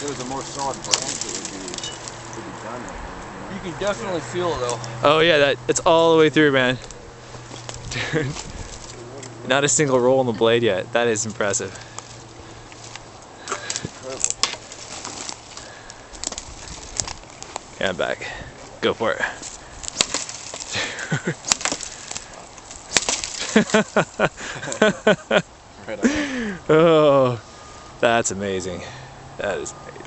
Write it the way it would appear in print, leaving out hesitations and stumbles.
there was a more solid branch, it would be done right now. You can definitely feel it though. Oh yeah, it's all the way through, man. Dude, not a single roll on the blade yet. That is impressive. Yeah, I'm back. Go for it. Right on. Oh, that's amazing. That is amazing.